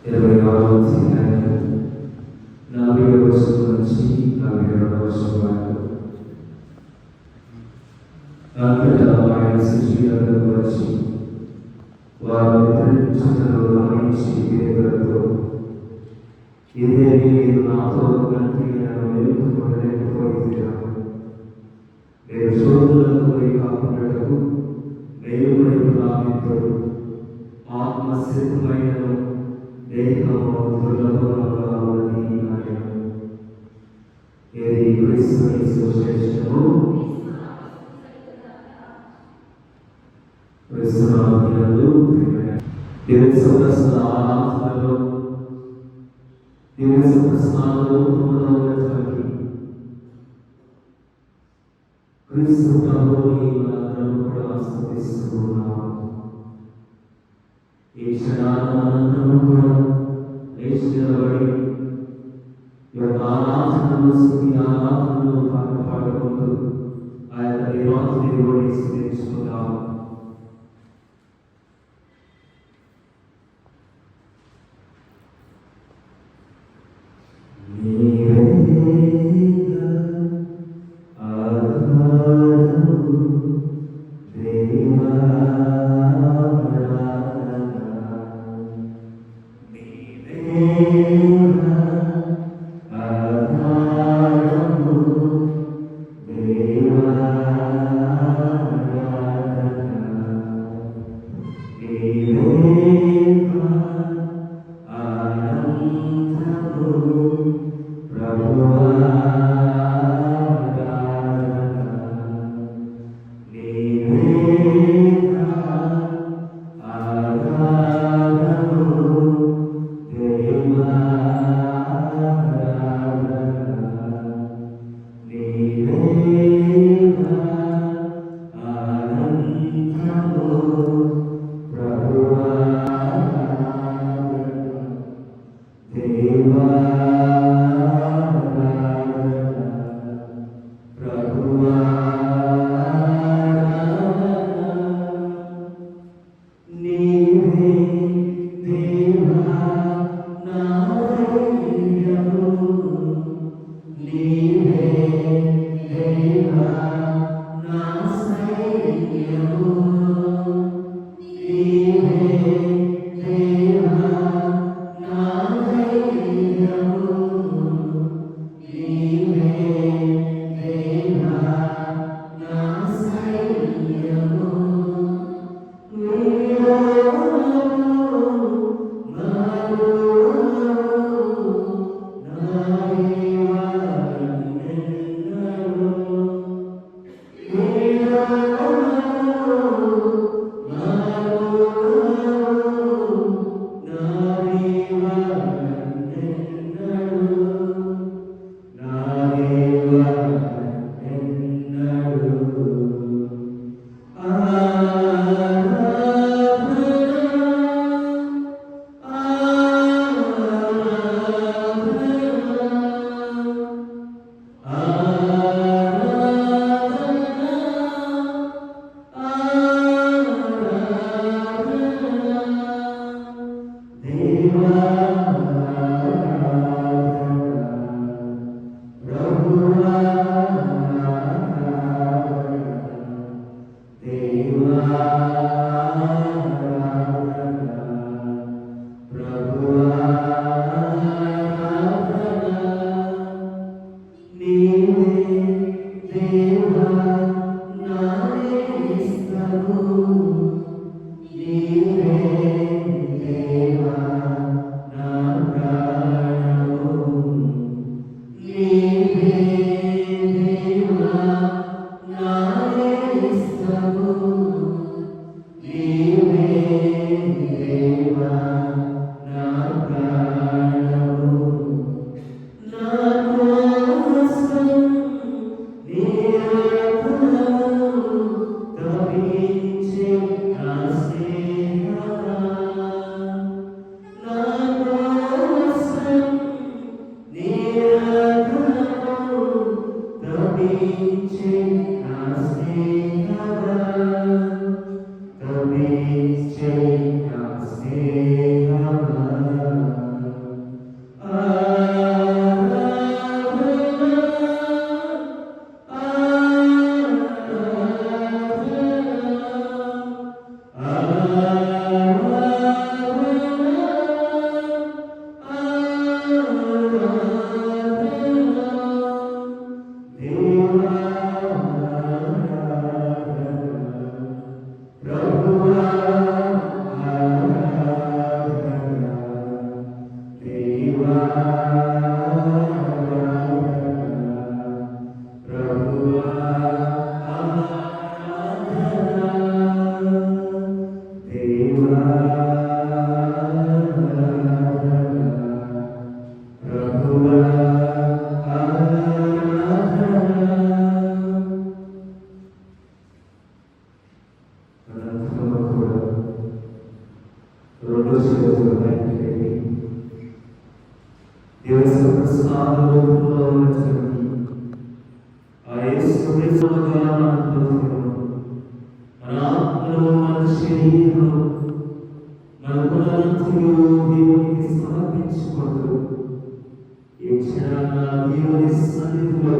26వ అధ్యాయం 40వ వచనం నుంచి 42వ వచనం వరకు. అంతటా ఆయన శిష్యులను వచ్చి వారు నిద్రించుటను గమనించి దేవులతో, ఇదేమి మీరు నాతో కంటే నన్ను మేలుకొనలేకపోయిందిరా? నేను శోధులకు గురి కాకుండాటకు మేలుకొనిన నా మిత్రుడు ఆత్మసిద్ధమైనను దేహము దుర్లభముగా ఉన్నది అన్నాడు. ఇది క్రీస్తుని సువిశేషము. క్రీస్తునామమునందు దేవుని సప్రసన్న ఆరాధనలో దేవుని సప్రసన్నలో ఉన్నటువంటి క్రీస్తు ప్రభువుని మనందరం కూడా స్తుతిస్తున్నాము. ఈ క్షణాన మనందరం కూడా లేచి నిలబడి యొక్క ఆరాధనలు స్తుతి ఆరాధనలు పాట పాడుకుంటూ ఆ యొక్క దేవాతి దేవుడిని స్తుతించుకుందాము. యేసు ప్రసాద రూపంలో ఉన్నటువంటి ఆ యేసు క్రీస్తుగా మన ఆత్మను మన శరీరం మన గుణాలను దేవునికి సమర్పించుకుంటూ ఈ క్షణాన దేవుని సన్నిధిలో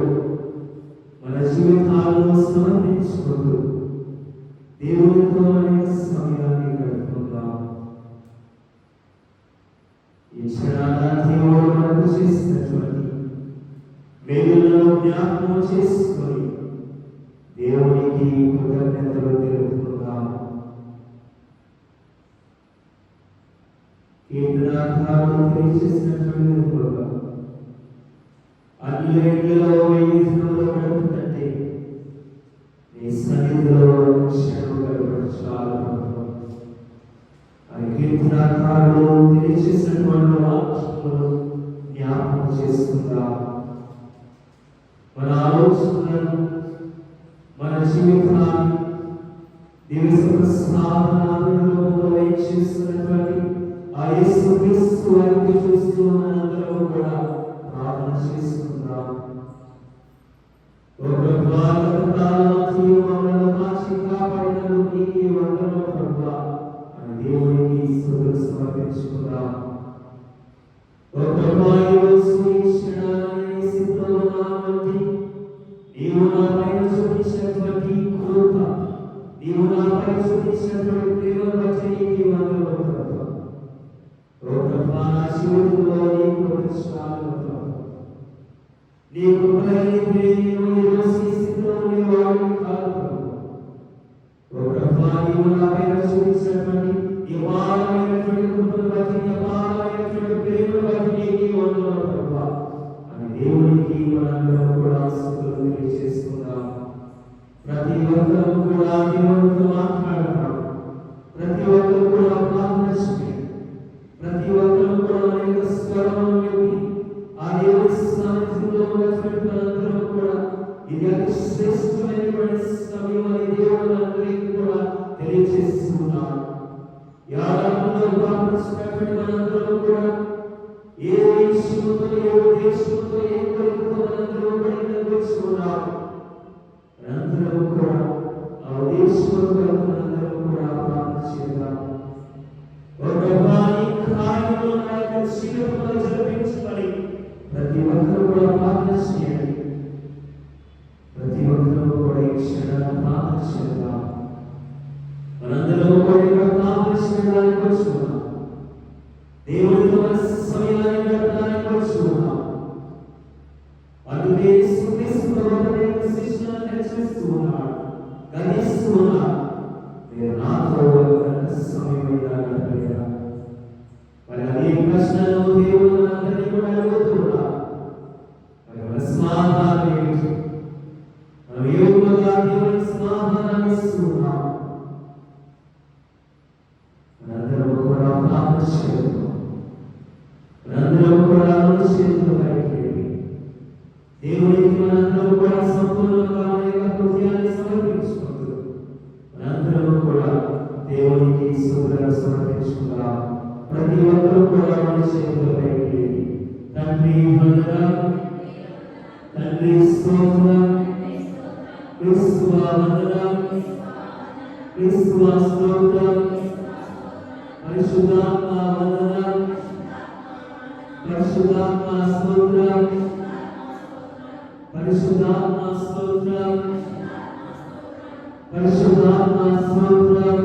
మన జీవితాలను సమర్పించుకుంటూ దేవునితో అనేక సమయాన్ని గడుపుకుందాం. ఈ క్షణాన దేవుడు మనకు చేసినటువంటి మేలులను జ్ఞాపకం చేసుకొని దేవునికి కృతజ్ఞతలు తెలుపుకుందాం. కీర్తనాకారుడు తెలియజేసినటువంటి విధంగా అన్నిటిలో వైద్యులు గడుపుతుంటే నీ సన్నిధిలో క్షణం గడపడాలు అని కీర్తనాకారుడు తెలియజేసినటువంటి వాక్యములను జ్ఞాపకం చేసుకుందాం. మన ఆలోచనలను మన జీవితాన్ని దివస ప్రసాదనాలలో చేస్తున్నటువంటి ఆ యేసు క్రీస్తు వైపు చూస్తూ మనందరం కూడా ప్రార్థన చేసుకుందాం. ఓ ప్రభువా, మమ్మల్ని కాచి కాపాడినందుకు నీకే వందనాలు ప్రభువా అని దేవునికి స్తుతులు సమర్పించుకుందాం. ఓ ప్రభువా, ఈ రోజు ఈ క్షణాన్ని స్థితిలో ఉన్నామంటే నీవు నా పైన చూపించినటువంటి కృప, నీవు నా పైన చూపించినటువంటి ప్రేమను బట్టి నీకే వందనాలు ప్రభువా. ఓ ప్రభువా, నా జీవితంలో నీ కృప చాలు ప్రభువా. నీ కృపలైతే నేను ఈ రోజు ఈ స్థితిలో ఉండేవాడిని కాదు ప్రభువా. ఓ ప్రభువా, నీవు నా పైన చూపించినటువంటి ఈ అపారమైనటువంటి కృపను బట్టి, ఈ అపారమైనటువంటి ప్రేమను బట్టి నీకే వందనాలు ప్రభువా అని దేవునికి మనందరం కూడా స్తుతులు తెలియజేసుకుందాం. ప్రతి ఒక్కరూ కూడా దేవునితో మాట్లాడతాం. ప్రతి ఒక్కరు కూడా ప్రార్థన చేయండి. ప్రతి ఒక్కరు కూడా అనేక స్వరంలోకి ఆ దేవుని సన్నిధిలో ఉన్నటువంటి మనందరం కూడా ఇది అతి శ్రేష్టమైనటువంటి సమయం అని దేవుడు అందరికీ కూడా తెలియజేస్తున్నాడు. యావత్తులో ప్రార్థిస్తున్నటువంటి మనందరం కూడా ఏ విషయంతో, ఏ ఉద్దేశంతో, ఏ కోరికతో మనందరం కూడా నిర్వహిస్తున్నాం. మనందరం కూడా ఆ ఉద్దేశంతో మనందరం కూడా ప్రార్థన చేద్దాం. జీవితంలో జరిపించుకొని ప్రతి ఒక్కరు కూడా ప్రార్థన చేయండి. ప్రతి ఒక్కరు కూడా ఈ క్షణాన్ని ప్రార్థన చేద్దాం. మనందరం కూడా ఇక్కడ ప్రార్థన చేయడానికి వచ్చుకున్నాం. దేవుడితో సమయాన్ని గడపడానికి వచ్చుకున్నాం. అందుకే శిష్యులను హెచ్చరిస్తూ ఉన్నాడు, గణిస్తూ ఉన్నాడు. నేను నాతో సమయం గడపలేదా? మరి అదే ప్రశ్నలు దేవుడు అందరినీ కూడా అడుగుతున్నారు. మరి మన సమాధానం ఏమిటి? మనం ఏ విధంగా దేవునికి సమాధానం ఇస్తున్నాం? మనందరం కూడా ప్రార్థన చేద్దాం. మనందరం కూడా చేతులు పైకి దేవునికి మనందరం కూడా సంపూర్ణంగా మన యొక్క హృదయాన్ని సమర్పించుకుంటూ మనందరం కూడా దేవునికి స్తుతులను సమర్పించుకుందాం. ప్రతి ఒక్కరూ కూడా మన చేతుల పైకి తండ్రి వందనాలు, తండ్రి స్తోత్రం, క్రీస్తువా వందనాలు, క్రీస్తువా స్తోత్రం, పరిశుద్ధాత్మ వందనాలు, పరిశుద్ధాత్మ స్తోత్రం, పరిశుద్ధాత్మ స్తోత్రం, పరిశుద్ధాత్మ స్తోత్రం,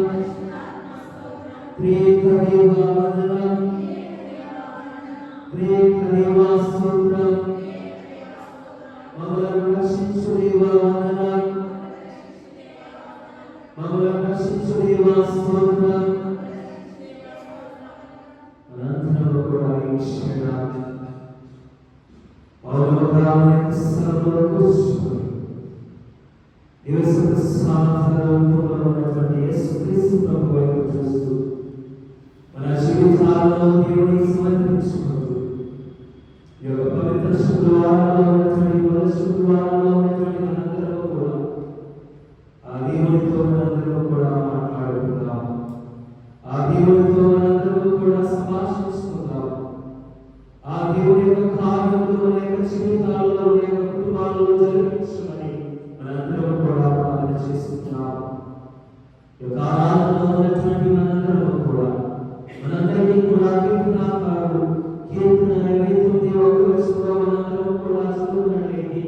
త్రియేక దేవ వందనం, త్రియేక దేవ స్తోత్రం, మమ్మల్ని రక్షించు దేవ వందనం, మమ్మల్ని రక్షించు దేవ స్తోత్రం. అనంతరం కూడా ఈ క్షణాన్ని పౌరవరామైన స్థలంలో కూర్చుని దివస ప్రసాదనంలో ఉన్నటువంటి యేసుక్రీస్తు ప్రభు వైపు చూస్తూ మన జీవితాల్లో దేవుని సమర్పించుకుంటూ ఈ యొక్క పవిత్ర శుక్రవారంలో ఉన్నటువంటి మొదటి శుక్రవారంలో ఉన్నటువంటి మనందరం కూడా ఆ దేవునితో మనందరం కూడా మాట్లాడుకుందాం. ఆ దేవునితో మనందరం కూడా సంభాషించుకుందాం. ఆ దేవుని యొక్క కార్యములు మన యొక్క జీవితాల్లో మన యొక్క కుటుంబాల్లో జరిగించమని మనందరం కూడా ప్రార్థన చేస్తున్నాం. ఈ యొక్క ఆరాధనలో ఉన్నటువంటి మనందరం కూడా మనందరికీ కూడా కీర్తనాకారుడు కీర్తన 29 మనందరం కూడా చదువుకున్నట్లయితే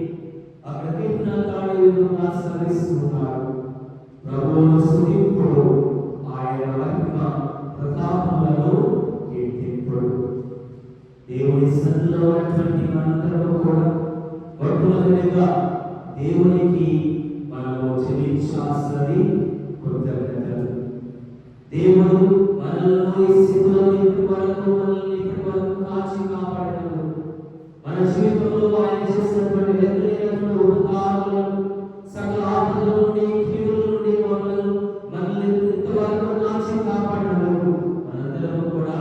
అక్కడ కీర్తనాకారుడు ఆశ్రయిస్తున్నారు. ప్రభువును స్తుతింపుడు, ఆయన మహిమ ప్రతాపములను కీర్తింపుడు. దేవుని సన్నిధిలో ఉన్నటువంటి మనందరం కూడా మొట్టమొదటిగా దేవునికి మనము చెల్లించాల్సినది కృతజ్ఞతలు. దేవుడు మనల్ని ఈ స్థితిలో మనల్ని కాచి కాపాడినందుకు, మన జీవితంలో ఆయన చేసినటువంటి ఎదురైనటువంటి ఉపకారాలను, సకల ఆపదల నుండి కీడుల నుండి మనల్ని ఇంతవరకు కాచి కాపాడినందుకు మనందరం కూడా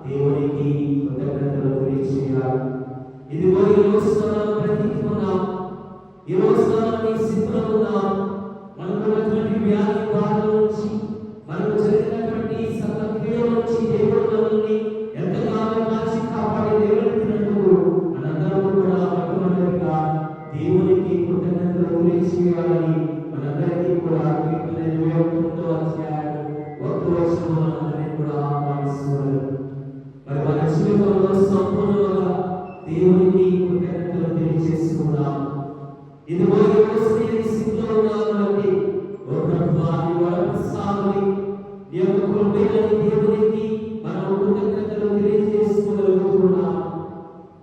దేవునికి కృతజ్ఞతలు తెలియజేయాలి. ఇదిగో ఈ రోజు మనం బ్రతికున్నాం, ఈ రోజు మనం ఈ స్థితిలో ఉన్నాం. మనకున్నటువంటి వ్యాధి బాధల నుంచి, మనకు జరిగినటువంటి సకల కీడుల నుంచి దేవుడు మనల్ని ఎంతగానో కాచి కాపాడి దేవుడినందుకు మనందరం కూడా మొట్టమొదటిగా దేవునికి కృతజ్ఞతలు తెలియజేయాలని మనందరికీ కూడా కీర్తన 29వ అధ్యాయం 1వ వచనంలో మనందరినీ కూడా ఆహ్వానిస్తున్నారు. మరి మన జీవితంలో సంపూర్ణంగా దేవునికి కృతజ్ఞతలు తెలియజేస్తున్నాం. ఇదిగో ఈ రోజు నేను ఈ స్థితిలో ఉన్నానంటే ఓ ప్రభువా నీ వరప్రసాదమై నీ యొక్క కృపైన దేవునికి మనం కృతజ్ఞతలు తెలియజేసుకోగలుగుతున్నాం.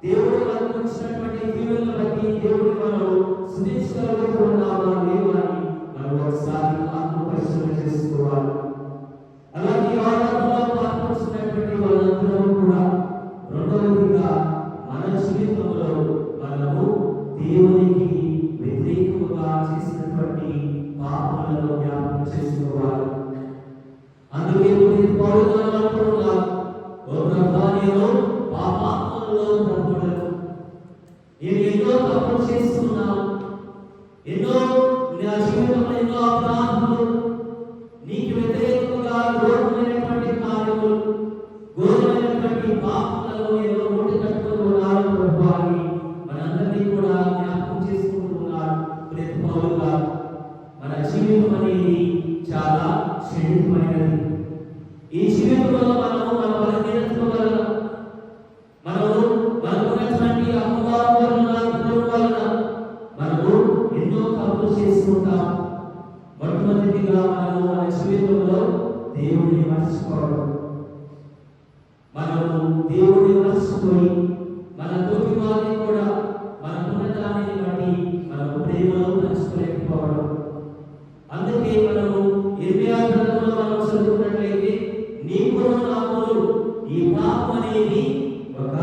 దేవుడు మనకు ఇచ్చినటువంటి దీవెనలను బట్టి దేవుడిని మనం స్తుతించగలుగుతున్నామా లేవని మనం ఒకసారి ఆత్మపరిశీలన చేసుకోవాలి. అలాగే ఆరాధనలో పాల్గొంటున్నటువంటి వాళ్ళందరూ కూడా రెండవదిగా మన జీవితంలో మనము దేవునికి వ్యతిరేకముగా చేసినటువంటి పాపములను జ్ఞాపకం చేసుకోవాలి. అందుకే పౌలు గారు అంటున్నారు, ఓ ప్రభువా నేను పాపాత్మలలో బ్రతుకుటకు నేను ఎన్నో తప్పులు చేస్తున్నాను, నా జీవితంలో ఎన్నో అపరాధములు, నీకు వ్యతిరేకంగా ఘోరమైనటువంటి కార్యములు, ఘోరమైనటువంటి పాపములను నేను మూట కట్టుకున్నాను ప్రభువా అని మనందరినీ కూడా జ్ఞాపకం చేసుకుంటున్నారు. ప్రతి పౌలు గారు మన జీవితం అనేది చాలా క్షణికమైనది. ఈ జీవితంలో మనము మన బలహీనతల వలన, మనము మనకున్నటువంటి అపవాదం వలన మనము ఎన్నో తప్పులు చేసుకుంటాం. మొట్టమొదటిగా మనము మన జీవితంలో దేవుడిని మర్చిపోవడం, మనము దేవుడిని మర్చిపోయి మన తోటి వారిని కూడా మనకున్న దానిని బట్టి మనము ప్రేమలో పంచుకోలేకపోవడం. అందుకే మనము 26వ గ్రంథంలో మనం చదువుకున్నట్లయితే నీకును నాకును ఈ పాపం అనేది ఒక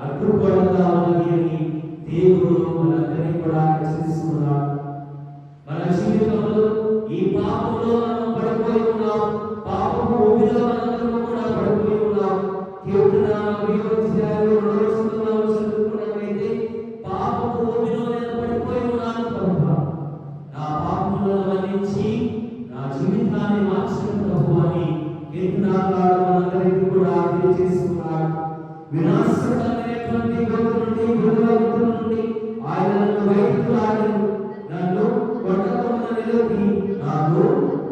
అడ్డుగోడగా ఉన్నది అని దేవుడు మనందరినీ కూడా హెచ్చరిస్తున్నాడు. మన జీవితంలో ఈ పాపంలో మనం పడిపోయి ఉన్నాం, పాపపు ఊబిలో మనందరం కూడా పడిపోయి ఉన్నాం. కీర్తన 30వ అధ్యాయంలో 2వ వచనంలో చదువుకున్నట్లయితే పాపపు ఊబిలో నేను పడిపోయి ఉన్నాను ప్రభువా, నా పాపములను మన్నించి నా జీవితాన్ని మార్చిన ప్రభువా అని కీర్తనాకారుడు మనందరికీ కూడా తెలియజేస్తున్నాడు. వినాశకరమైనటువంటి గొంతు నుండి ఆయన నన్ను బయటకు లాగను, నన్ను కొట్టకుండా నిలిపి నాకు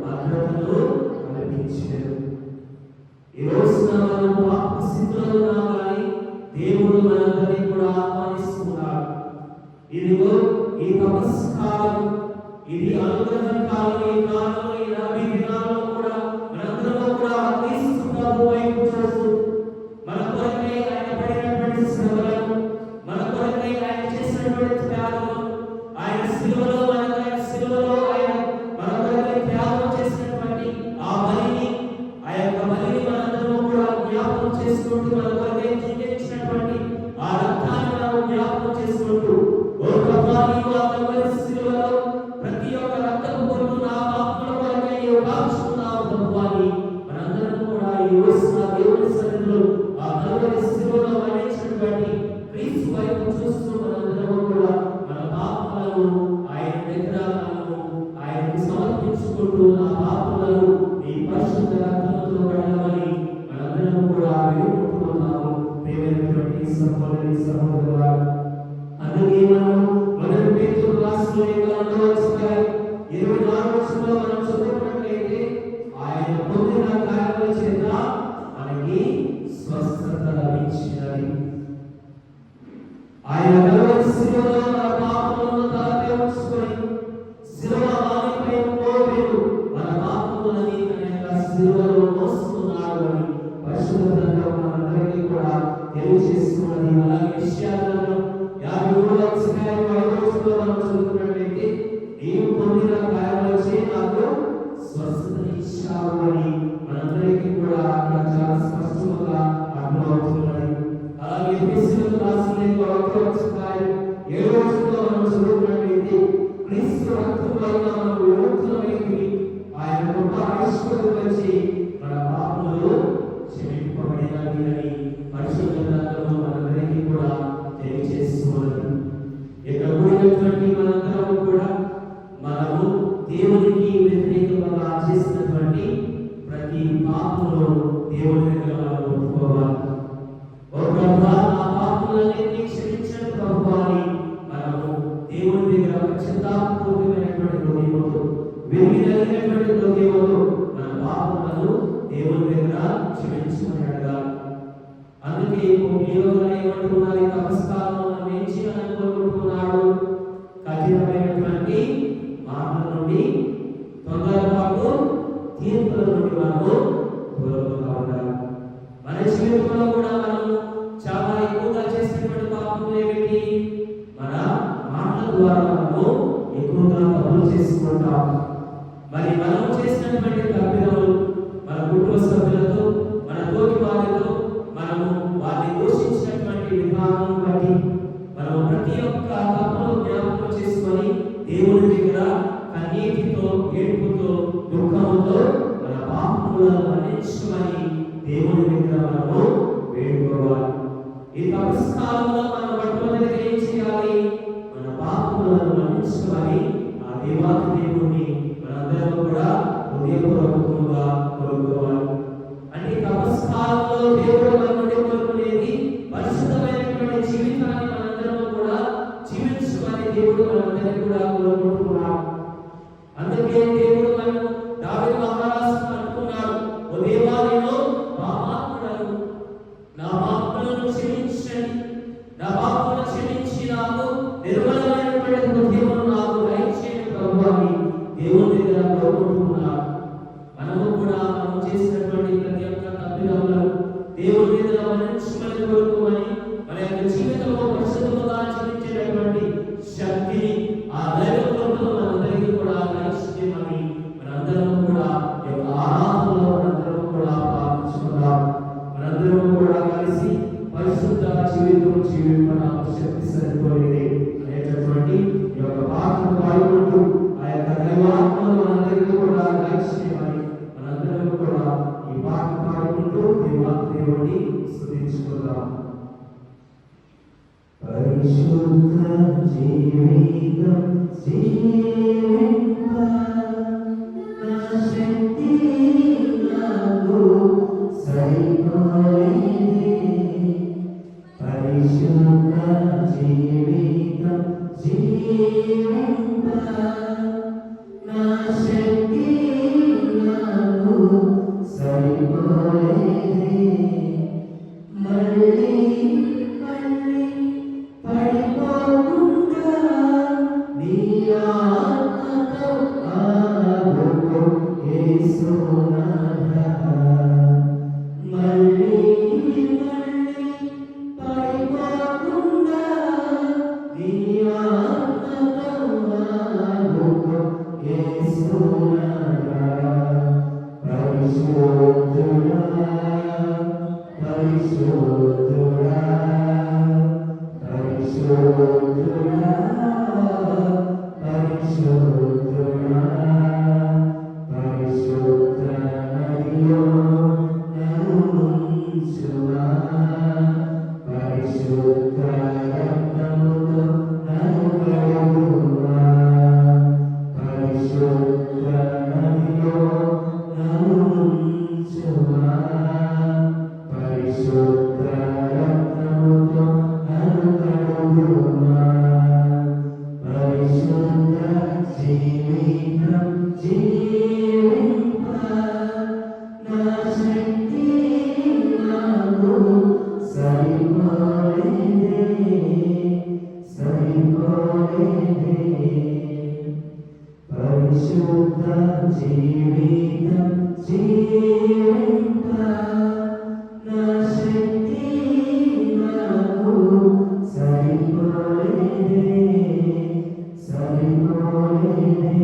భద్రతను కల్పించాడు. ఈ రోజున మనం పాప స్థితిలో ఉన్నాం కానీ దేవుడు మనందరినీ కూడా ఆహ్వానిస్తున్నాడు. ఇదిగో ఈ తపస్సు కాలం, ఇది అనుగ్రహ కాలం. ఈ కాలంలో ఈ 40 దినాల్లో కూడా మనందరం కూడా క్రీస్తు ప్రభు వైపు చూస్తూ మన కొరకై ఆయన పడినటువంటి శ్రమలను, మన కొరకై ఆయన చేసినటువంటి త్యాగం, ఆయన శిలువలో ఆయన మన కొరకై త్యాగం చేసినటువంటి ఆ బలిని, ఆ యొక్క బలిని మనందరం కూడా జ్ఞాపకం చేసుకుంటూ, మన కొరకై చిందించినటువంటి ఆ రక్తాన్ని మనం జ్ఞాపకం చేసుకుంటూ, ఓ ప్రభువా నీవు ఆ కల్వరి శిలువలో ప్రతి ఒక్క రక్తపు బొట్టు నా పాపముల కొరకై నీవు కాచుకున్నావు ప్రభువా అని మనందరం కూడా ఈ రోజున దేవుని సన్నిధిలో ఆ కల్వరి శిలువలో మరణించినటువంటి క్రీస్తు వైపు చూస్తూ మనందరం కూడా మన పాపములను ఆయన దగ్గర ఆయనకు సమర్పించుకుంటూ, నా పాపములను నీ పరిశుద్ధ రక్తముతో కడగమని మనందరం కూడా వేడుకుంటున్నాము. ప్రియమైనటువంటి సహోదరులారా, సహోదరులారా, అందుకే మనం మొదటి పేతురు రాసిన లేఖనంలో 24 మనం చదువుకున్నట్లయితే ఆయన పొందిన కార్యాల చేత మనకి స్వస్థత లభించినది. ఆయన కలువరి శిలువలో మన పాపములను తలపై ఉంచుకొని శిలువ ఆమెపై మోపెను మన పాపములని తన యొక్క శిలువలో మోస్తున్నాడు అని పరిశుద్ధ గ్రంథం మనందరికీ కూడా తెలియజేస్తున్నది. అలాగే విషయాలను 53 మనం చదువుకున్నట్లయితే నీవు పొందిన గాయాలచే నాకు స్వస్థతనిచ్చావు అని మనందరికీ కూడా చాలా స్పష్టంగా అర్థమవుతున్నది. అలాగే ఎఫెసీయులకు రాసిన 1:7 మనం చదువుకున్నట్లయితే క్రీస్తు రక్తం వలన మనం విముక్తులమైతిమి, ఆయన గొప్ప ఐశ్వర్యం వచ్చి మన పాపములు క్షమింపబడినవి అని పరిశుద్ధ గ్రంథంలో మనందరికీ కూడా తెలియజేస్తున్నది. ఇక కూడినటువంటి మనందరం కూడా మనము దేవునికి వ్యతిరేకంగా చేసినటువంటి ప్రతి పాపమును దేవుని దగ్గర మనం ఒప్పుకోవాలి. ఓ ప్రభువా, నా పాపములన్నిటినీ క్షమించండి ప్రభువా అని మనము దేవుని దగ్గర పశ్చాత్తాపపూర్వకమైనటువంటి హృదయముతో, వెలిగినటువంటి హృదయముతో మన పాపములను దేవుని దగ్గర క్షమించమని అడగాలి. అందుకే ఏమంటున్నారు, ఈ తపస్కాలం మనం ఏం చేయాలని కోరుకుంటున్నాడు? కఠినమైనటువంటి మాటల నుండి, తొందరపాటు తీర్పుల నుండి మనము దూరంగా ఉండాలి. మన జీవితంలో కూడా మనము చాలా ఎక్కువగా చేసినటువంటి పాపములు ఏమిటి? మన మాటల ద్వారా మనము ఎక్కువగా తప్పులు చేసుకుంటాం. మరి మనం చేసినటువంటి తప్పిదములు మన కుటుంబ సభ్యులతో, మన తోటి వారితో మనము వారిని దూషించినటువంటి విధానం బట్టి మనము ప్రతి ఒక్క తప్పును జ్ఞాపకం చేసుకొని దేవుని దగ్గర కన్నీటితో, ఏడుపుతో, దుఃఖంతో మన పాపములను మన్నించమని దేవుని దగ్గర మనము వేడుకోవాలి. ఈ తపస్కాలంలో మనం మొట్టమొదటిగా ఏం చేయాలి? మన పాపములను మన్నించమని ఆ దేవాది దేవుని మనందరం కూడా హృదయపూర్వకంగా కోరుకోవాలి. అంటే తపస్కాలంలో దేవుడు మన నుండి కోరుకునేది పరిశుద్ధమైనటువంటి జీవితాన్ని మనందరం కూడా జీవించమని దేవుడు మనందరినీ కూడా కోరుకుంటున్నాడు. అందుకే దేవుడు మనం దావీదు మహారాజు అంటున్నాడు, ఓ దేవా, నేను పాపాత్ముడను, నా పాపములను క్షమించండి, నా పాపములను క్షమించి నాకు నిర్మలమైనటువంటి హృదయమును నాకు దయచేయండి ప్రభువా అని దేవుని దగ్గర కోరుకుంటున్నాడు. మనము కూడా మనం చేసినటువంటి ప్రతి ఒక్క తప్పిదములను దేవుని దగ్గర మన్నించమని కోరుకోమని, మన యొక్క జీవితంలో పరిశుద్ధముగా జీవించేటటువంటి శక్తిని ఆ దైవ కృపను మనందరికీ కూడా దయచేయమని మనందరం కూడా ఈ యొక్క ఆరాధనలో మనందరం కూడా ప్రార్థించుకుందాం. మనందరం కూడా కలిసి పరిశుద్ధ జీవితం జీవించడానికి శక్తి సరిపోయేది అనేటటువంటి ఈ యొక్క పాటను పాడుకుంటూ ఆ యొక్క దైవాత్మను మనందరికీ కూడా దయచేయమని మనందరం కూడా ఈ పాట పాడుకుంటూ దేవుని స్తుతించుకుందాం. పరిశుద్ధ జీవితం జీవింప నా శక్తి నాకు సరిపోయేది. పరిశుద్ధ జీవితం జీవింప నా శక్తి నాకు సరిపోయేది. మళ్ళీ మళ్ళీ పడిపోకుండా నీ ఆత్మతో ఆదుకో యేసునాథా. మళ్ళీ మళ్ళీ పడిపోకుండా నీ ఆత్మతో ఆదుకో యేసునాథా. పరిశుద్ధుడా పరిశుద్ధుడా పరిశుద్ధుడా పరిశుద్ధుడా పరిశుద్ధ నదిలో నన్ను ముంచుమా. పరిశుద్ధ రక్తముతో నన్ను కడుగుమా. పరిశుద్ధ నదిలో నన్ను ముంచుమా. పరిశుద్ధ జీవితం జీవింప నా శక్తి నాకు సరిపోలేదే సరిపోలేదే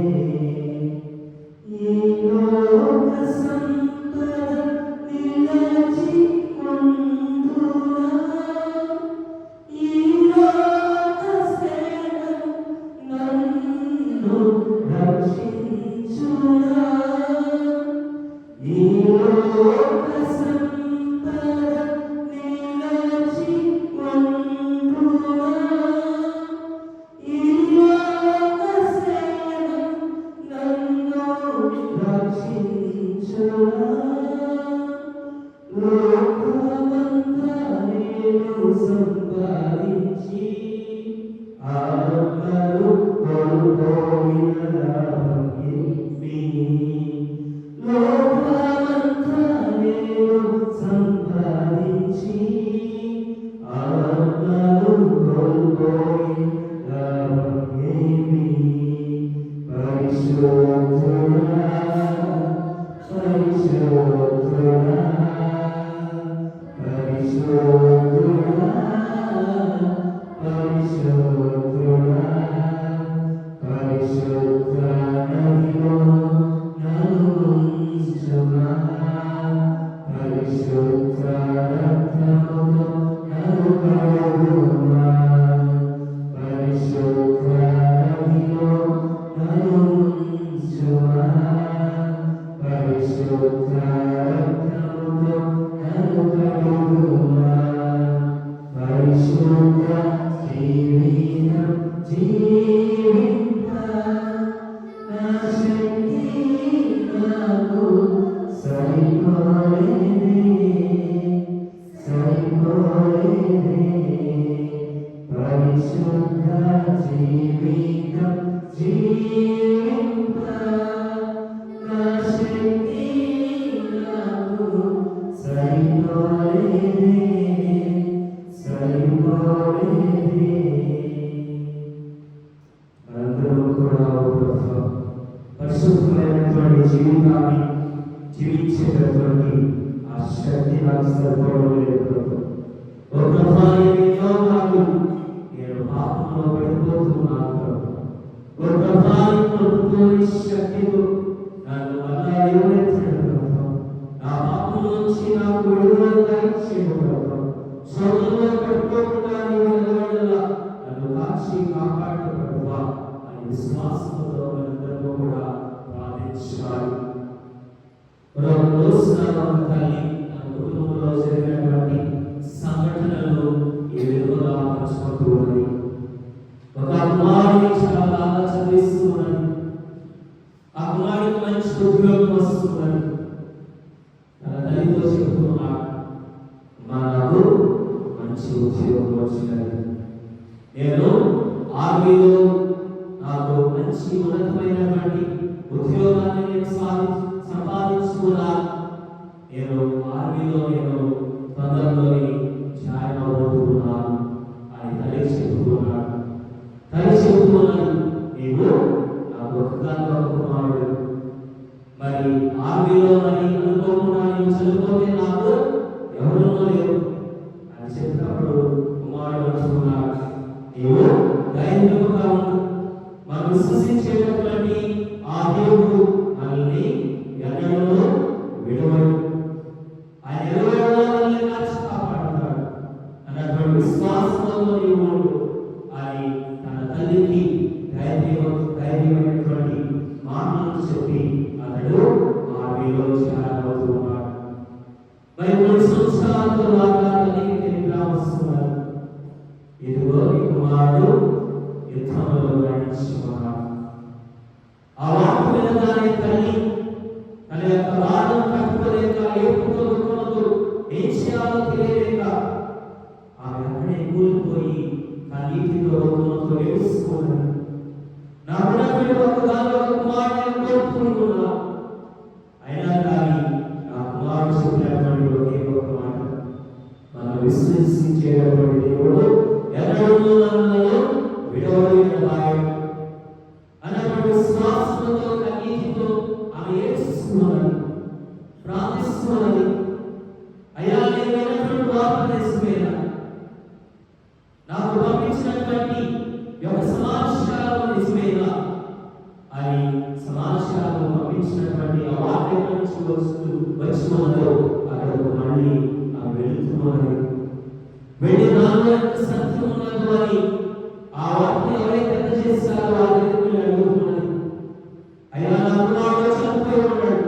ఈ లోక సంపద నిలచి ముందునా ఈ లోక సేన నన్ను రక్షించునా ఈ లోక సంపద నిలచి ముందునా ఈ లోక సేన నన్ను రక్షించునా లోకమంతా నేను సంపాదించి ఆత్మలు కోల్పోయిన లాభం ఏమి? లోకమంతా నేను సంపాదించి ఆత్మలు కోల్పోయిన లాభం ఏమి? పరిశోధన పరిశోధన పరిశోధన పరిశోధన పరిశోధ నదిలో నన్ను ఉంచుమా పరిశోధ రక్తముతో నన్ను కడుగుమా పరిశోధ నదిలో నన్ను ఉంచుమా పరిశోధ రక్తముతో నన్ను కడుగుమా పరిశుద్ధ జీవితం జీవింప నా శక్తి నాకు సరిపోలేదే సరిపోలేదే పరిశుద్ధ జీవితం జీవింప నా శక్తి నాకు సరిపోలేదే సరిపోలేదే మనందరం కూడా పరిశుద్ధమైనటువంటి జీవితాన్ని జీవించేటటువంటి ఆ శక్తి నాకు సరిపోవడం లేదు ప్రభు. ఓ ప్రభా, ఎన్నో మార్లు నేను పాపంలో పడిపోతున్నాను ప్రభు. ఓ ప్రభా, ప్రభుత్వం శక్తితో నన్ను మళ్ళా లేవనెత్తడు ప్రభు. నా పాపం నుంచి నాకు విడుదల ఇచ్చేడు ప్రభు. సోదరులో పడిపోకుండా నన్ను కాచి కాపాడు ప్రభువా అని విశ్వాసంతో మనందరూ కూడా ప్రార్థించాలి. రోజున ఒక తల్లి తన కుటుంబంలో జరిగినటువంటి సంఘటనలు ఈ విధంగా పంచుకుంటూ ఉన్నాయి. ఒక కుమారుని చాలా చదివిస్తూ ఉన్నది. ఆ కుమారుడికి మంచి ఉద్యోగం వస్తున్నది. తన తల్లితో చెప్తున్నాడు, నాకు మంచి ఉద్యోగం వచ్చినది. నేను ఆర్మీలో నాకు మంచి ఉన్నతమైనటువంటి ఉద్యోగాన్ని నేను సంపాదించుకున్నాను. నేను ఆర్మీలో తొందరలోని జాయిన్ అవబోతున్నాను అని తల్లి చెబుతున్నాడు. తల్లి చెబుతున్నది, నీవు నాకు ఒకదానిలో ఒక కుమారుడు, మరి ఆర్మీలో మరి అనుకోకుండా నీవు చదువుకోతే నాకు ఎవరో లేరు అని చెప్పినప్పుడు కుమారుడు అంటున్నాడు, నీవు ధైర్యంగా ఉండు. మనం విశ్వసించేటటువంటి ఆ దేవుడు మనల్ని ఎన్నడూ విడవడు. ఆయన ఎన్నడూ మనల్ని కాచి కాపాడుతాడు అన్నటువంటి విశ్వాసంతో నీవు ఉండు అని తన తల్లికి ధైర్యమైనటువంటి మాటలను చెప్పి అతడు ఆర్మీలో జాయిన్ అవుతున్నాడు. మరి 3 సంవత్సరాల తర్వాత తల్లికి తెలివిగా వస్తున్నారు, ఇదిగో ఈ కుమారుడు యుద్ధంలో మరణించుకున్నాడు. ఆ వార్త వినగానే తల్లి తన యొక్క బాధను తట్టుకోలేక ఏడుపుతో దుఃఖంతో ఏం చేయాలో తెలియలేక ఆమె అక్కడే కూలిపోయి కన్నీటితో దుఃఖంతో ఏడుస్తున్నది. నా ఉన్నటువంటి ఒకదానిలో ఒక కుమారుడిని కోరుకుంటున్నా, అయినా కానీ నా కుమారుడు చెప్పినటువంటి ఒకే ఒక మాట, మనం విశ్వసించేటటువంటి దేవుడు ఎన్నడూ మనల్ని విడవడు అన్నటువంటి విశ్వాసంతో కన్నీటితో ఆమె ఇచ్చినటువంటి యొక్క సమాచారం నిజమేనా అని సమాచారం పంపించినటువంటి ఆ వాక్యం నుంచి వచ్చినదో అక్కడకు మళ్ళీ వెళుతున్నది. వెళ్ళి నాన్న యొక్క సత్యం ఉన్నది అని ఆ వాక్యం ఎవరైతే చేస్తారో వాళ్ళ దగ్గరికి అడుగుతున్నది. అయ్యా నా కుమారుడు చనిపోయి ఉన్నాడు,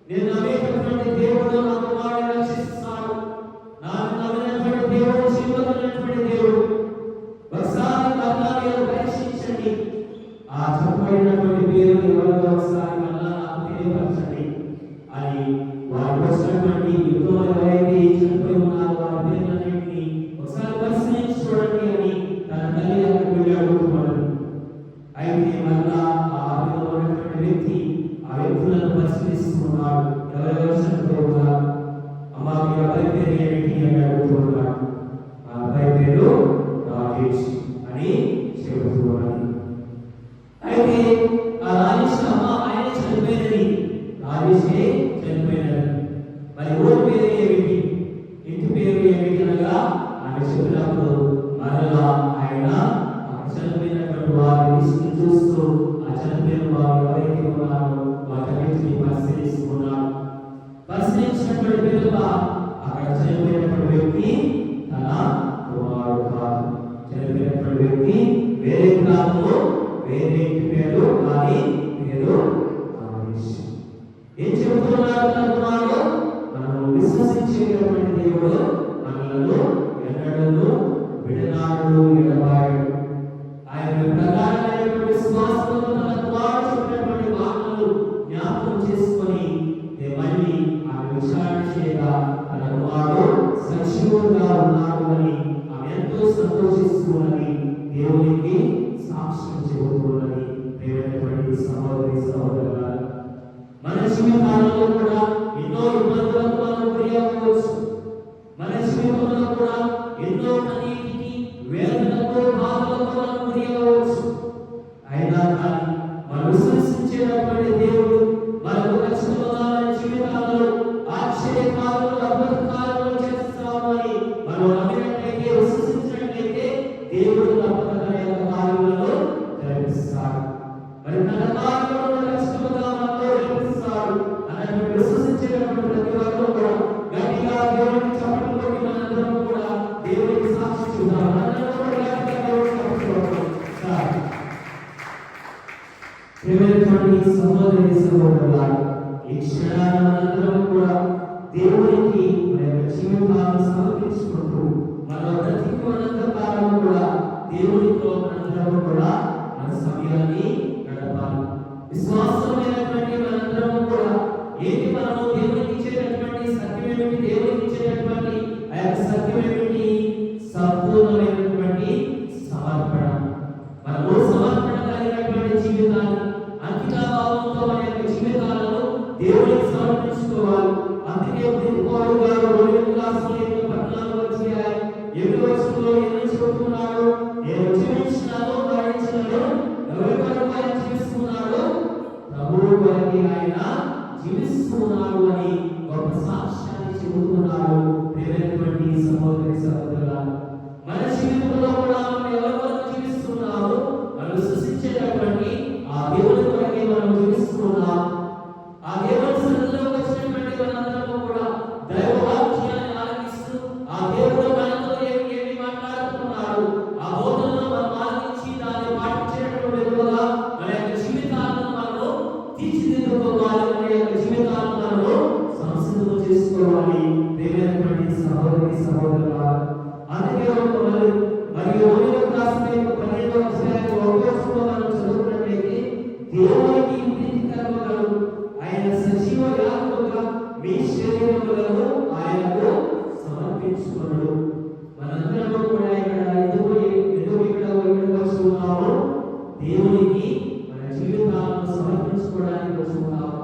నేను నమ్మేటటువంటి దేవుడు నా కుమారుడు రక్షిస్తాడు, నాకు నమ్మినటువంటి దేవుడు జీవమైనటువంటి దేవుడు, ఒకసారి మరణాన్ని పరీక్షించండి, ఆ చనిపోయినటువంటి పేరు ఎవరిదో ఒకసారి మళ్ళా నాకు తెలియపరచండి అని వారు వచ్చినటువంటి యుద్ధంలో ఎవరైతే చనిపోయి ఉన్నారో వారి పేర్లన్నింటినీ ఒకసారి పరిశీలించి చూడండి అని తన తల్లి అక్కడికి వెళ్ళి అడుగుతున్నాడు. అయితే మళ్ళా ఆ ఉన్నటువంటి వ్యక్తి ఆ వ్యక్తులను పరిశీలిస్తున్నాడు. ఎవరెవరు చనిపోయి ఉన్నారు, అమ్మా మీ అబ్బాయి పేరు ఏమిటి అని అడుగుతున్నాడు. ఆ అబ్బాయి పేరు రాజేష్ అని చెబుతున్నాడు. అయితే ఆ రాజేష్ అమ్మ ఆయన చనిపోయినది, రాజేషే చనిపోయినది. మరి ఊరి పేరు ఏమిటి, ఇంటి పేరు ఏమిటి అనగా ఆమె చెప్పినప్పుడు మరలా ఆయన చనిపోయినటువంటి వారిని చూస్తూ ఆ చనిపోయిన వారు ఎవరైతే ఉన్నారో వాటన్నిటిని పరిశీలిస్తున్నాడు. పరిశీలించినటువంటి పిల్లల అక్కడ చనిపోయినటువంటి వ్యక్తి తన కుమారుడు కాదు, చనిపోయినటువంటి వ్యక్తి వేరే కాదు, వేరే ఇంటి పేరు కానీ పేరు ఏం చెబుతున్నాడు తన కుమారుడు? మనము విశ్వసించేటటువంటి దేవుడు మనలను ఎన్నడూ విడనాడు ఎడబాయడు. ఆయన ప్రధానమైనటువంటి విశ్వాసంతో తన కుమారుడు చెప్పినటువంటి మాటలు జ్ఞాపకం చేసుకొని మళ్ళీ ఆమె విచారణ చేయగా తన కుమారుడు సజీవుడుగా ఉన్నాడు అని ఆమె ఎంతో సంతోషిస్తున్నది, దేవునికి సాక్ష్యం చెబుతున్నది. ప్రియమైనటువంటి సహోదరి సహోదరులారా, మన జీవితాలలో కూడా ఎన్నో ఇబ్బందులకు మనం గురి అవ్వవచ్చు. మన జీవితంలో కూడా ఎన్నో కన్నీటికి, వేదనకు, బాధలకు మనం గురి అవ్వచ్చు. అయినా కానీ మనం విశ్వసించేటటువంటి దేవుడు మనకు ఖచ్చితంగా మన జీవితాలలో ఆశ్చర్యకారులు, అద్భుత కార్యాలు చేస్తామని మనం నమ్మినట్లయితే, విశ్వసించినట్లయితే దేవుడు తప్పక యొక్క కార్యాలను జరిపిస్తాడు. మరి తన కార్యాలను ఖచ్చితంగా మనలో జరిపిస్తాడు అన్నటువంటి విశ్వసించేటటువంటి ప్రతి ఒక్కరూ కూడా గట్టిగా దేవుడికి చప్పట్లు కొట్టి మనందరం కూడా దేవుడికి సాక్షి చూద్దాం. మనందరం కూడా గట్టిగా దేవుడికి చప్పట్లు కొడతాం. ప్రియమైనటువంటి సహోదరి సహోదరులారా, ఈ క్షణాన్ని మనందరం కూడా దేవునికి మన యొక్క జీవితాలను సమర్పించుకుంటూ మన బ్రతికున్నంత కాలం కూడా దేవునితో మనందరం కూడా మన సమయాన్ని గడపాలి. విశ్వాసమైనటువంటి మనందరం కూడా ఏంటి, మనము దేవునికి ఇచ్చేటటువంటి సత్యం ఏమిటి, దేవునికి ఇచ్చేటటువంటి ఆ యొక్క సత్యం ఏమిటి, సంపూర్ణమైనటువంటి సమర్పణ. మనము సమర్పణ కలిగినటువంటి జీవితాన్ని, అంకితభావంతో మన యొక్క జీవితాలను దేవునికి సమర్పించుకోవాలి. అందుకే పౌలు గారు 14 ఏమని చెబుతున్నాడు? నేను జీవించినాను, మరణించినాను, ఎవరి కొరకు ఆయన జీవిస్తున్నాడు? ప్రభువు కొరకు ఆయన జీవిస్తున్నాడు అని ఒక సాక్ష్యాన్ని చెబుతున్నాడు. ప్రియమైనటువంటి సహోదరి సహోదరులారా, మన జీవితంలో కూడా మనం ఎవరి కొరకు జీవిస్తున్నాము? మనం సృష్టించేటటువంటి ఆ దేవుని కొరకే మనం జీవిస్తున్నాం. ఆ దేవుని సన్నిధిలోకి వచ్చినటువంటి మనందరము కూడా దైవ వాక్యాన్ని ఆలకిస్తూ ఆ దేవుడు మనతో ఏమి మాట్లాడుతున్నాడు, ఆ బోధనలో మనం ఆలకించి దాన్ని పాటించేటటువంటి విధంగా మన యొక్క జీవితాలను మనము తీర్చిదిద్దుకోవాలి, మన యొక్క జీవితాలను మనము సంసిద్ధం చేసుకోవాలి. ప్రియమైనటువంటి సహోదరి సహోదరులారా, అందుకే మరియు రాసిన 12వ అధ్యాయం మనం చదువుకున్నట్లయితే దేవునికి ప్రీతికరముగా ఆయన సజీవ యాగముగా మీ శరీరములను ఆయనకు సమర్పించుకున్నాడు. మనందరం కూడా ఇక్కడ ఎందుకు వస్తున్నాము? దేవునికి మన జీవితాలను సమర్పించుకోవడానికి వస్తున్నాము.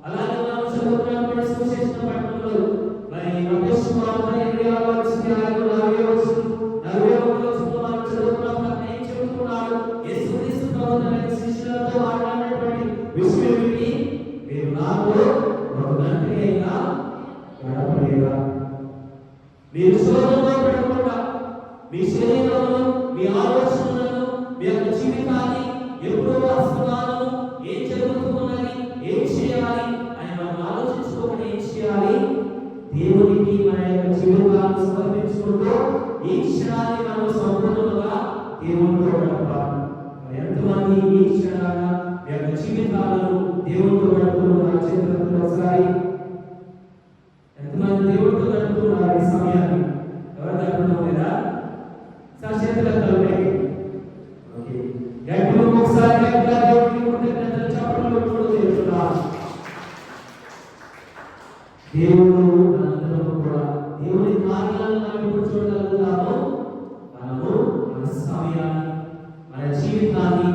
అలాగే మనం చదువుకున్నటువంటి సువిశేష పట్టణంలో మరి మత్తయి సువార్త 20వ అధ్యాయం 40వ వచనంలో మనం చదువుకున్నప్పుడు ఏం చెబుతున్నాడు? యేసుక్రీస్తు ప్రభువు తన శిష్యులతో మాట్లాడినటువంటి విషయం ఏమిటి? మీరు నాతో ఒక గంట అయినా గడపలేదా? మీరు శోధనలో పడకుండా, మీ శరీరంలో, మీ ఆలోచనలను, మీ యొక్క జీవితాన్ని ఎప్పుడో వర్తమానము ఏం జరుగుతున్నది, ఏం చేయాలి అని మనం ఆలోచించుకోమని ఏం చేయాలి? దేవునికి మన యొక్క జీవితాన్ని సమర్పించుకుంటూ ఈ క్షణాన్ని మనం సంపూర్ణంగా దేవునితో గడపాలి. ఎంతమంది ఈ క్షణాన మీ యొక్క జీవితాలను దేవునితో గడుపుతున్నారు? చేతులతో ఒకసారి ఎంతమంది దేవుడితో గడుపుతున్నారు ఈ సమయాన్ని? ఎవరు గడుపుతున్నాం లేదా? చేతులతో ఓకే, గట్టిగా ఒకసారి గట్టిగా దేవుడికి కృతజ్ఞతలు చప్పట్లు కొట్టుకుంటూ చేస్తున్నారు. దేవుడు మనందరం కూడా దేవుని కార్యాలను మనం ఎప్పుడు చూడగలుగుతామో? మనము మన సమయాన్ని, మన జీవితాన్ని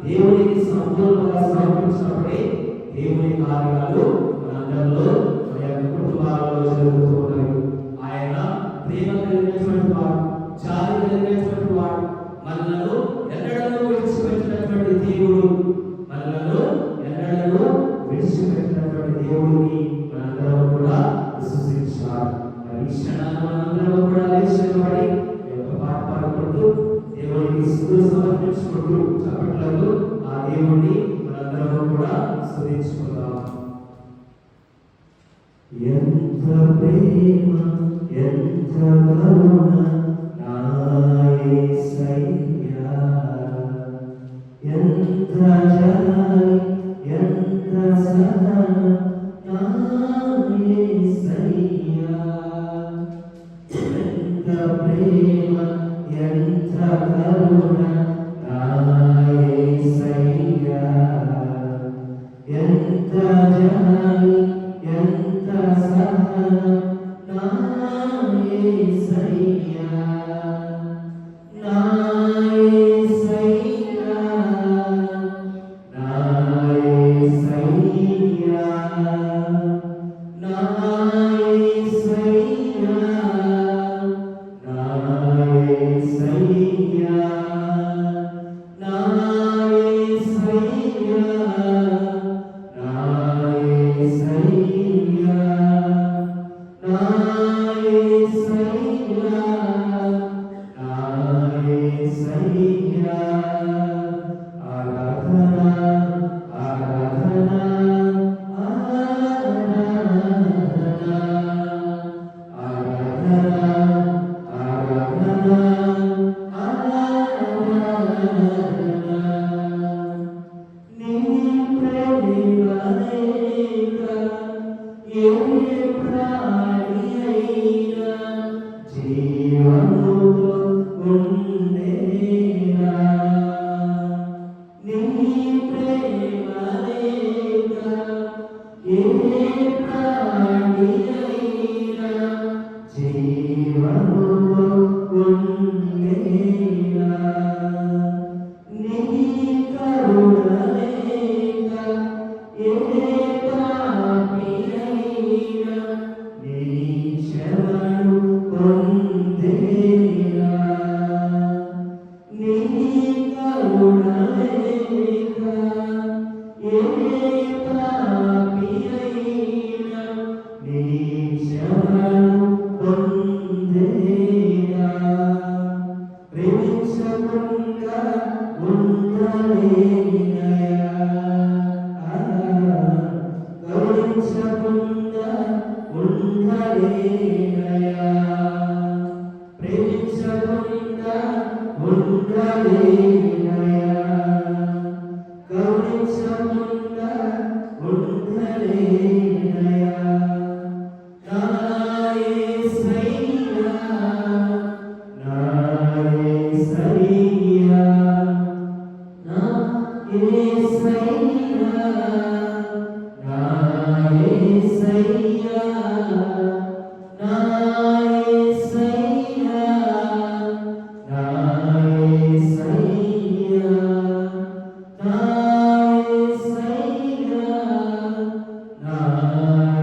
దేవునికి సంపూర్ణంగా సమర్పించినప్పుడే దేవుని కార్యాలు మనందరిలో, మన యొక్క కుటుంబాలలో జరుగుతూ ఉన్నాయి. ఆయన ప్రేమ కలిగినటువంటి వాడు, జాలి కలిగినటువంటి వాడు, మనలను ఎన్నడూ విడిచిపెట్టినటువంటి దేవుడు, మనలను ఎన్నడూ విడిచిపెట్టినటువంటి దేవుడిని మనందరం కూడా విశ్వసించాలి. మరి ఈ క్షణాన్ని మనందరం కూడా లేచినబడి ఒక పాట పాడుకుంటూ దేవుడికి స్తుతులు సమర్పించుకుంటూ చప్పట్లతో ఆ దేవుడిని మనందరం కూడా స్తుతించుకుందాం. ఎంత ప్రేమ, ఎంత కరుణ నా యేసయ్యా, ఎంత జాలి, ఎంత సహనం నా యేసయ్యా, ఎంత ప్రేమ, ఎంత కరుణ నా యేసయ్యా, ఎంత జాలి, ఎంత సహనం నా యేసయ్యా, నా యేసయ్యా, నా యేసయ్యా, నా యేసయ్యా, నా యేసయ్యా, నా యేసయ్యా, నా యేసయ్యా, నా యేసయ్యా, నా యేసయ్యా. ఆరాధన, ఆరాధన, ఆరాధన, ఆరాధన, ఆరాధన, ఆరాధన. నీ ప్రేమలేక ఏ ప్రాణి అయినా జీవముతో ఉండేనా? నీ ప్రేమలేక ఏ ప్రాణి అయినా జీవముతో ఉండేనా? నీ కరుణలేక ఏ పాపి అయినా నీ క్షమను పొందేనా? నీ కరుణలేక ఏ పాపి అయినా నీ క్షమను పొందేనా? ప్రేమించకుండా ఉండలేనయా, గౌరవించకుండా ఉండలేనయా, ప్రేమించకుండా ఉండలేనయా, గౌరవించకుండా ఉండలేనయా. నా యేసయ్యా, నా యేసయ్యా, నా యేసయ్యా, నా యేసయ్యా, నా యేసయ్యా, నా యేసయ్యా, నా యేసయ్యా, నా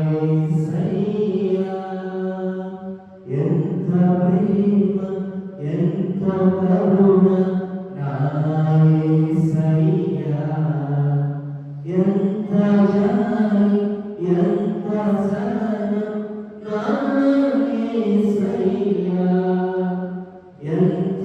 యేసయ్యా. ఎంత ప్రేమ, ఎంత కరుణ నా యేసయ్యా, ఎంత జాలి, ఎంత సహనం నా యేసయ్యా, ఎంత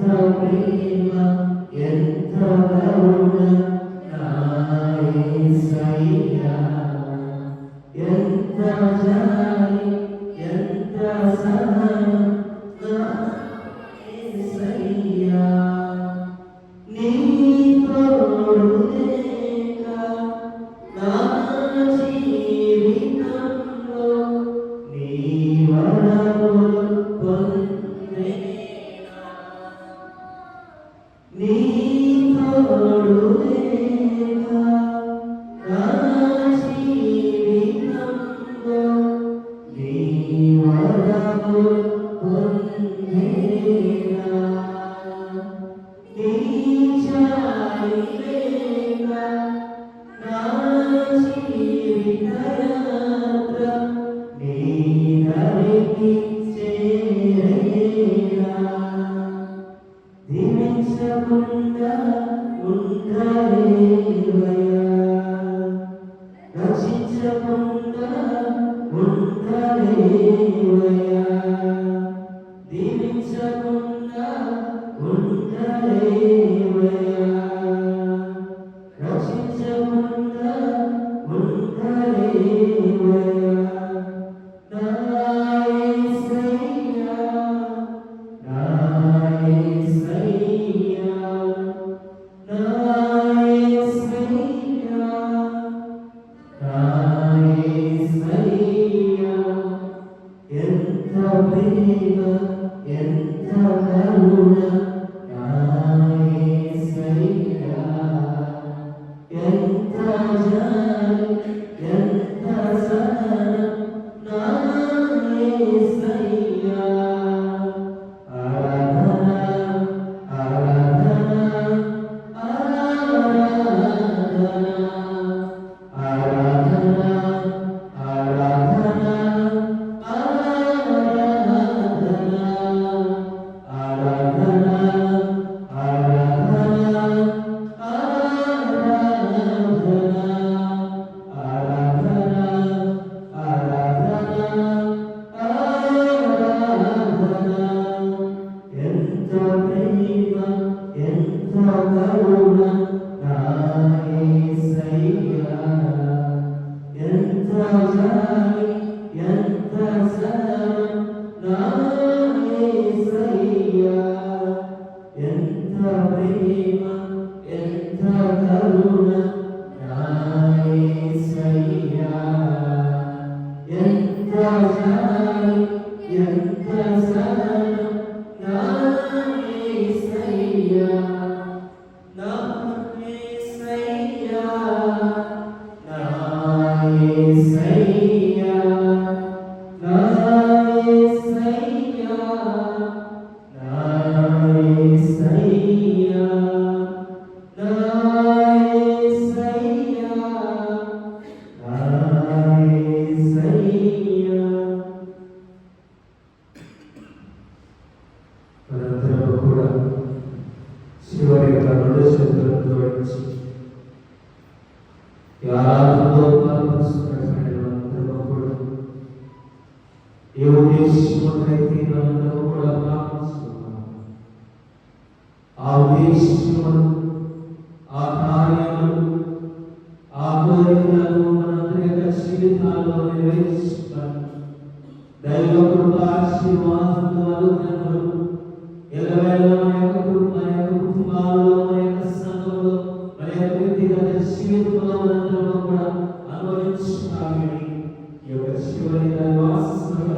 శివుని వాసన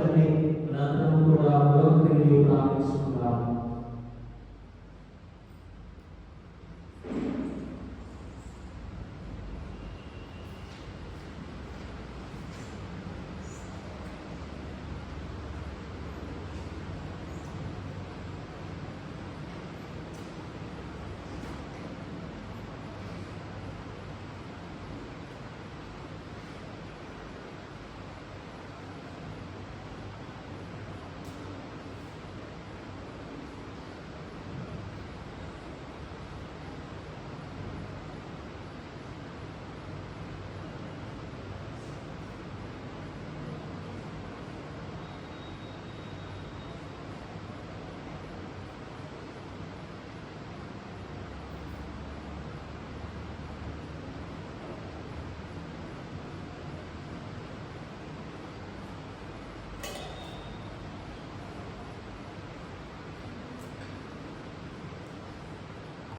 మనందరం కూడా ప్రార్థిస్తున్నాము.